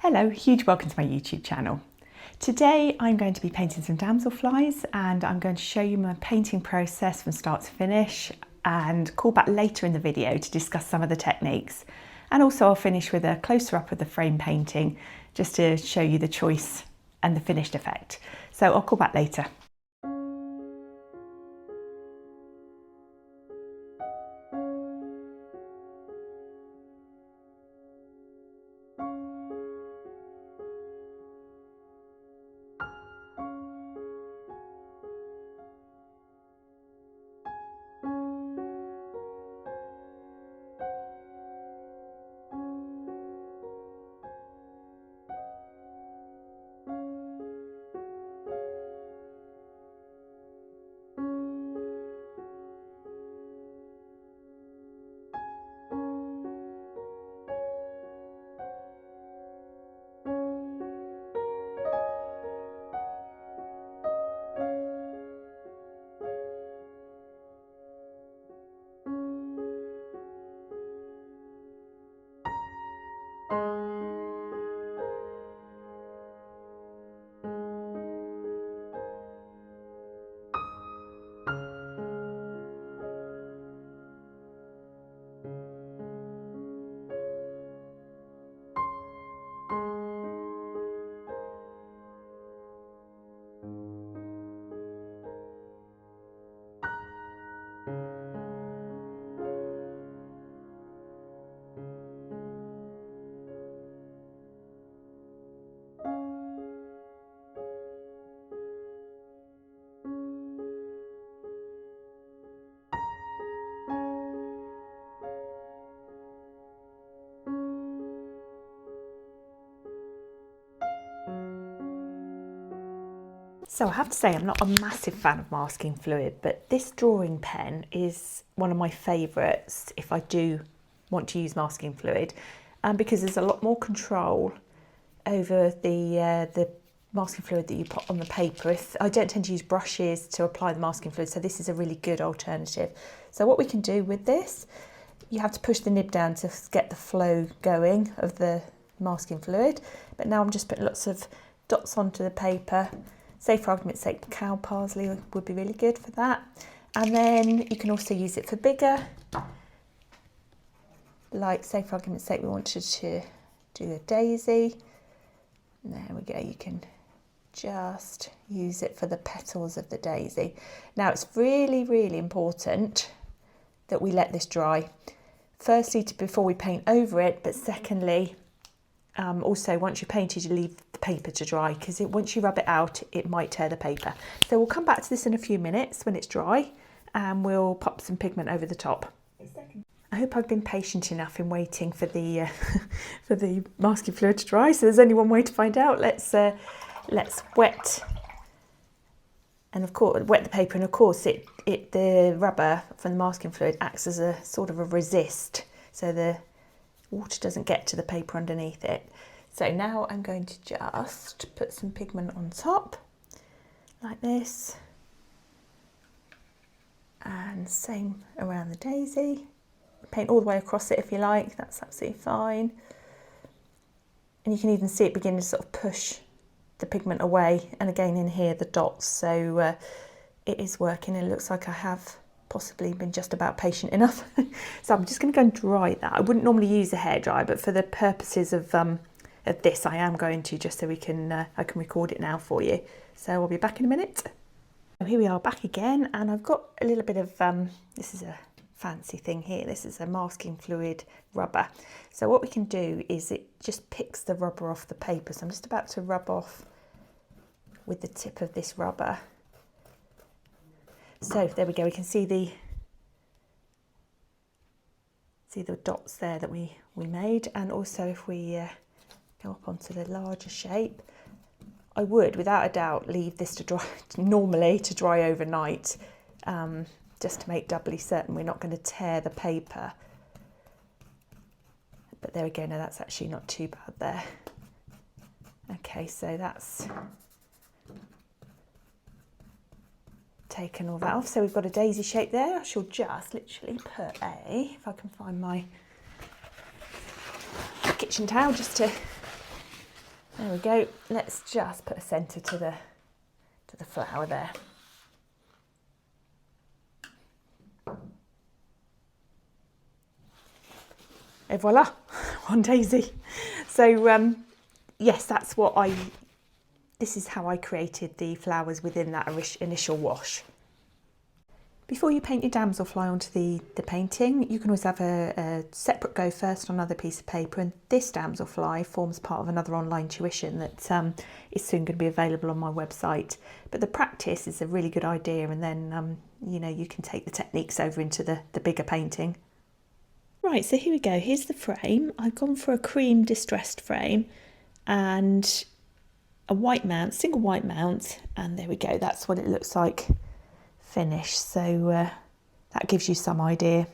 Hello, huge welcome to my YouTube channel. Today I'm going to be painting some damselflies and I'm going to show you my painting process from start to finish and call back later in the video to discuss some of the techniques. And also I'll finish with a closer up of the frame painting just to show you the choice and the finished effect. So I'll call back later. So I have to say I'm not a massive fan of masking fluid, but this drawing pen is one of my favourites if I do want to use masking fluid, because there's a lot more control over the masking fluid that you put on the paper. I don't tend to use brushes to apply the masking fluid, so this is a really good alternative. So what we can do with this, you have to push the nib down to get the flow going of the masking fluid, but now I'm just putting lots of dots onto the paper. Say for argument's sake, cow parsley would be really good for that. And then you can also use it for bigger, like say for argument's sake we wanted to do a daisy. There we go, you can just use it for the petals of the daisy. Now it's really, really important that we let this dry. Firstly, before we paint over it, but secondly, also once you've painted, you leave the paper to dry, because once you rub it out it might tear the paper. So we'll come back to this in a few minutes when it's dry and we'll pop some pigment over the top. I hope I've been patient enough in waiting for the for the masking fluid to dry. So there's only one way to find out. Let's wet, and of course wet the paper, and of course the rubber from the masking fluid acts as a sort of a resist, so the water doesn't get to the paper underneath it. So now I'm going to just put some pigment on top like this, and same around the daisy. Paint all the way across it if you like, that's absolutely fine. And you can even see it begin to sort of push the pigment away, and again in here the dots, so it is working. It looks like I have possibly been just about patient enough. So I'm just going to go and dry that. I wouldn't normally use a hairdryer, but for the purposes of this I am going to, just so we can I can record it now for you. So I'll be back in a minute. So here we are back again, and I've got a little bit of this is a fancy thing here. This is a masking fluid rubber. So what we can do is it just picks the rubber off the paper. So I'm just about to rub off with the tip of this rubber. So there we go, we can see the dots there that we made. And also if we go up onto the larger shape, I would without a doubt leave this to dry, normally to dry overnight, just to make doubly certain we're not going to tear the paper. But there we go, no, that's actually not too bad there. Okay, so that's taken all that off. So we've got a daisy shape there. I shall just literally put a, if I can find my kitchen towel just to There we go. Let's just put a centre to the flower there. Et voila, one daisy. So yes, this is how I created the flowers within that initial wash. Before you paint your damselfly onto the painting, you can always have a separate go first on another piece of paper, and this damselfly forms part of another online tuition that is soon going to be available on my website. But the practice is a really good idea, and then you know, you can take the techniques over into the bigger painting. Right, so here we go. Here's the frame. I've gone for a cream distressed frame and a white mount, single white mount, and there we go. That's what it looks like finished. So that gives you some idea.